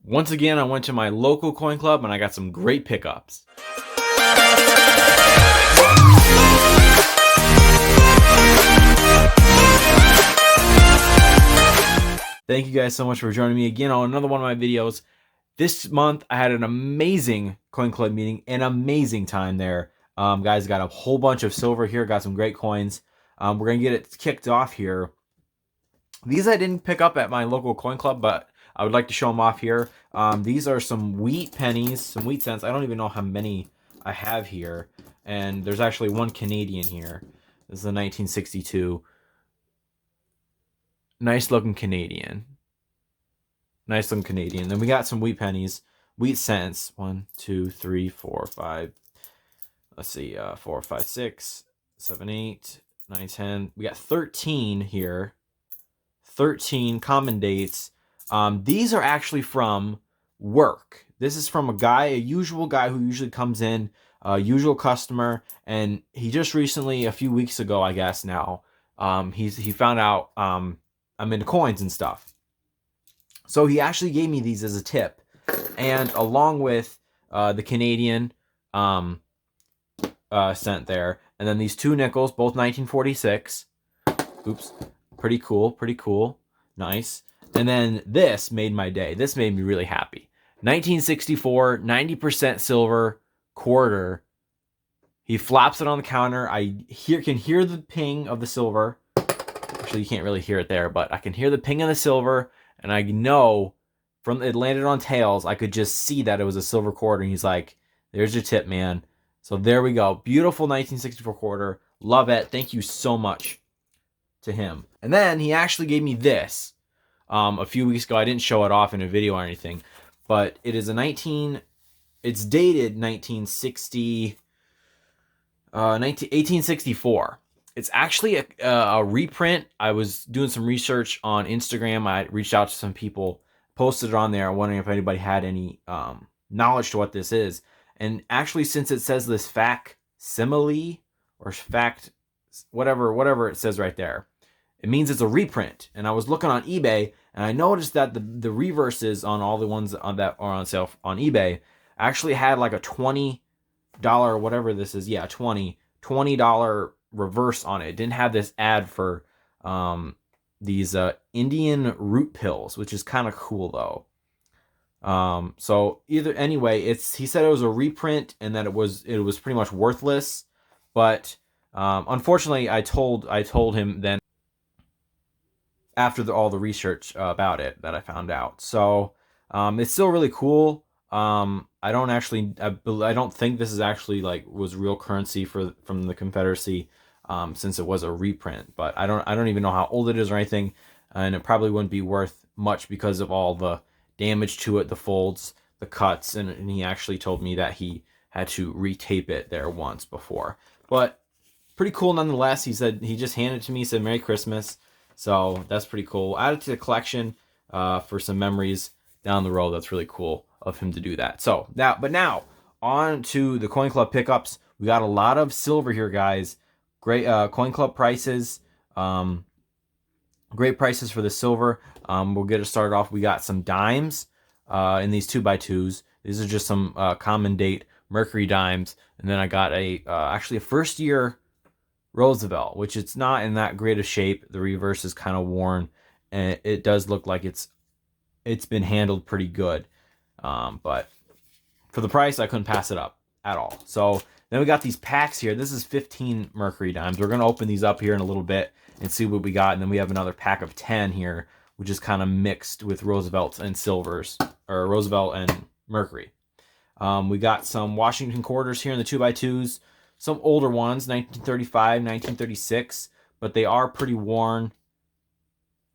Once again, I went to my local coin club and I got some great pickups. Thank you guys so much for joining me again on another one of my videos. This month, I had an amazing coin club meeting, an amazing time there. Guys, got a whole bunch of silver here, got some great coins. We're going to get it kicked off here. These I didn't pick up at my local coin club, but I would like to show them off here. These are some wheat pennies, some wheat cents. I don't even know how many I have here. And there's actually one Canadian here. This is a 1962. Nice looking Canadian. Nice looking Canadian. Then we got some wheat pennies. Wheat cents. 1, 2, 3, 4, 5. Let's see. 4, 5, 6, 7, 8, 9, 10. We got 13 here. 13 common dates. These are actually from work. This is from a usual guy who usually comes in, a usual customer, and he just recently, a few weeks ago, I guess now, he found out I'm into coins and stuff. So he actually gave me these as a tip, and along with the Canadian cent there, and then these 2 nickels, both 1946. Oops. Pretty cool, nice. And then this made my day. This made me really happy. 1964, 90% silver quarter. He flops it on the counter. I can hear the ping of the silver. Actually, you can't really hear it there, but I can hear the ping of the silver, and I know from it landed on tails, I could just see that it was a silver quarter, and he's like, there's your tip, man. So there we go. Beautiful 1964 quarter. Love it. Thank you so much to him. And then he actually gave me this a few weeks ago. I didn't show it off in a video or anything, but it is it's dated 1864. It's actually a reprint. I was doing some research on Instagram. I reached out to some people, posted it on there, wondering if anybody had any knowledge to what this is. And actually, since it says this facsimile or fact, whatever it says right there, it means it's a reprint. And I was looking on eBay, and I noticed that the reverses on all the ones that are on sale on eBay actually had like a $20, whatever this is, yeah, $20 reverse on it. It didn't have this ad for these Indian root pills, which is kind of cool though. So anyway, he said it was a reprint and that it was pretty much worthless, but unfortunately, I told him then after all the research about it that I found out. So it's still really cool. I don't think this is actually was real currency from the Confederacy, since it was a reprint. But I don't even know how old it is or anything, and it probably wouldn't be worth much because of all the damage to it, the folds, the cuts, and he actually told me that he had to retape it there once before. But pretty cool nonetheless. He said he just handed it to me. He said Merry Christmas. So that's pretty cool. Add it to the collection for some memories down the road. That's really cool of him to do that. So now on to the Coin Club pickups. We got a lot of silver here, guys. Great Coin Club prices. Great prices for the silver. We'll get it started off. We got some dimes in these 2x2s. These are just some common date Mercury dimes. And then I got actually a first year Roosevelt, which it's not in that great of shape. The reverse is kind of worn, and it does look like it's been handled pretty good. But for the price, I couldn't pass it up at all. So then we got these packs here. This is 15 Mercury dimes. We're going to open these up here in a little bit and see what we got. And then we have another pack of 10 here, which is kind of mixed with Roosevelts and silvers, or Roosevelt and Mercury. We got some Washington quarters here in the 2x2s. Some older ones, 1935, 1936, but they are pretty worn.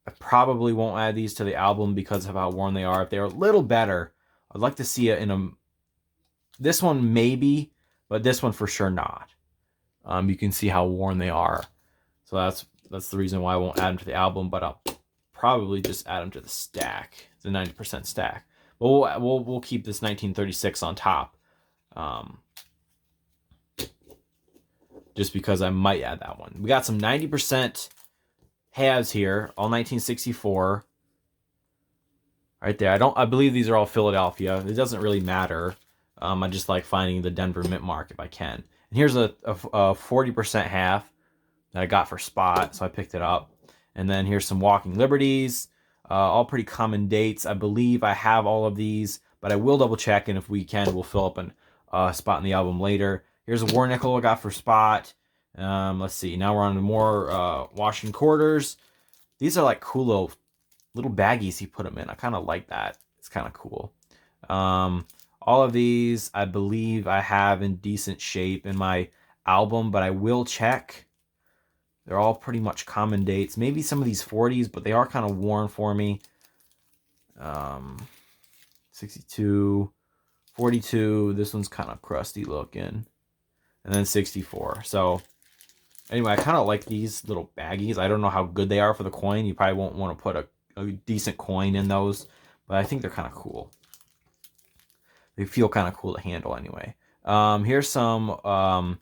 I probably won't add these to the album because of how worn they are. If they're a little better, I'd like to see it in a... This one maybe, but this one for sure not. You can see how worn they are. So that's the reason why I won't add them to the album, but I'll probably just add them to the stack, the 90% stack. But we'll keep this 1936 on top. Just because I might add that one. We got some 90% halves here, all 1964. right there. I believe these are all Philadelphia. It doesn't really matter. I just like finding the Denver mint mark if I can. And here's a 40% half that I got for spot, so I picked it up. And then here's some Walking Liberties, all pretty common dates. I believe I have all of these, but I will double check, and if we can, we'll fill up a spot in the album later. Here's a War Nickel I got for spot. Let's see. Now we're on to more Washington Quarters. These are like cool little baggies he put them in. I kind of like that. It's kind of cool. All of these, I believe I have in decent shape in my album, but I will check. They're all pretty much common dates. Maybe some of these 40s, but they are kind of worn for me. 62, 42. This one's kind of crusty looking. And then 64. So anyway, I kind of like these little baggies. I don't know how good they are for the coin. You probably won't want to put a decent coin in those, but I think they're kind of cool. They feel kind of cool to handle anyway. Here's some...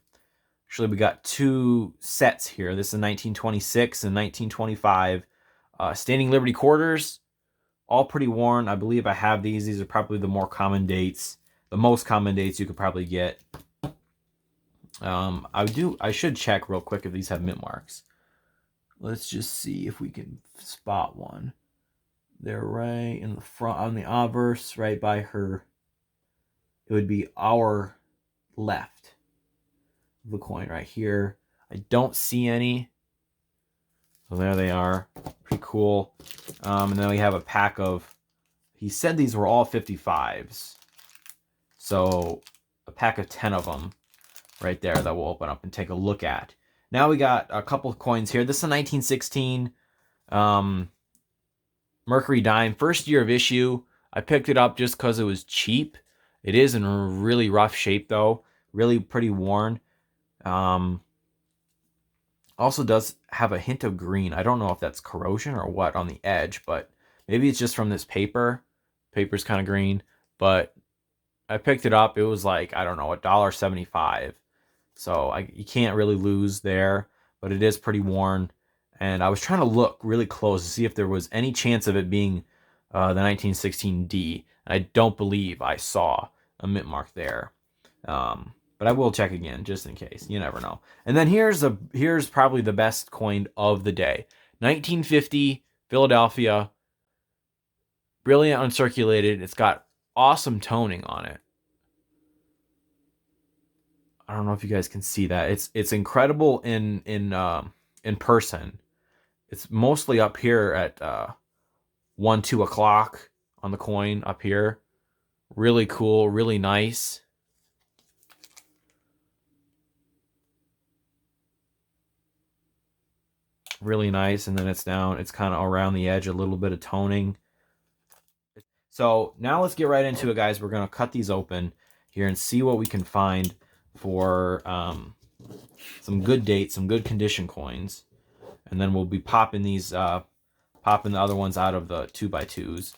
Actually, we got two sets here. This is 1926 and 1925 Standing Liberty Quarters. All pretty worn. I believe I have these. These are probably the more common dates. The most common dates you could probably get. I should check real quick if these have mint marks. Let's just see if we can spot one. They're right in the front on the obverse, right by her. It would be our left. The coin right here. I don't see any. So there they are. Pretty cool. And then we have a pack of, he said these were all 55s. So a pack of 10 of them right there that we'll open up and take a look at. Now we got a couple of coins here. This is a 1916 Mercury dime. First year of issue. I picked it up just because it was cheap. It is in really rough shape though. Really pretty worn. Also does have a hint of green. I don't know if that's corrosion or what on the edge, but maybe it's just from this paper. Paper's kind of green, but I picked it up. It was like, I don't know, $1.75. So you can't really lose there, but it is pretty worn. And I was trying to look really close to see if there was any chance of it being the 1916D. And I don't believe I saw a mint mark there. But I will check again just in case. You never know. And then here's probably the best coin of the day. 1950 Philadelphia. Brilliant uncirculated. It's got awesome toning on it. I don't know if you guys can see that. It's incredible in person. It's mostly up here at 1, 2 o'clock on the coin up here. Really cool, really nice. Really nice, and then it's down. It's kind of around the edge, a little bit of toning. So now let's get right into it, guys. We're going to cut these open here and see what we can find for some good dates, some good condition coins. And then we'll be popping these, popping the other ones out of the 2x2s.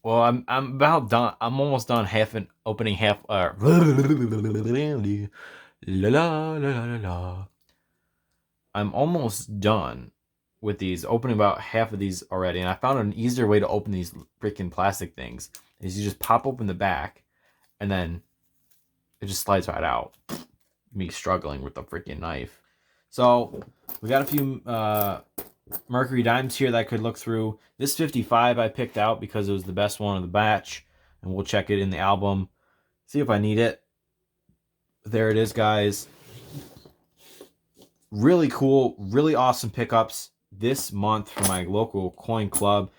Well, I'm about done. I'm almost done opening half. La la la la la. I'm almost done with these. Opening about half of these already, and I found an easier way to open these freaking plastic things. Is you just pop open the back, and then it just slides right out. Me struggling with the freaking knife. So we got a few Mercury dimes here that I could look through. This 55 I picked out because it was the best one of the batch, and we'll check it in the album, see if I need it. There it is, guys. Really cool, really awesome pickups this month from my local coin club.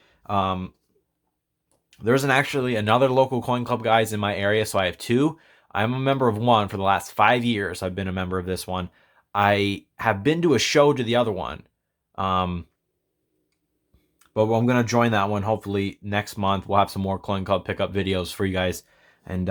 There's actually another local coin club, guys, in my area, so I have two. I'm a member of one for the last 5 years. I've been a member of this one. I have been to a show to the other one. But I'm going to join that one hopefully next month. We'll have some more Coin Club pickup videos for you guys, and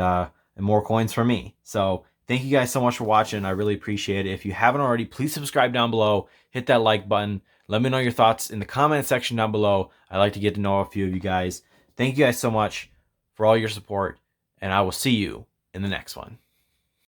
more coins for me. So thank you guys so much for watching. I really appreciate it. If you haven't already, please subscribe down below. Hit that like button. Let me know your thoughts in the comment section down below. I'd like to get to know a few of you guys. Thank you guys so much for all your support, and I will see you in the next one.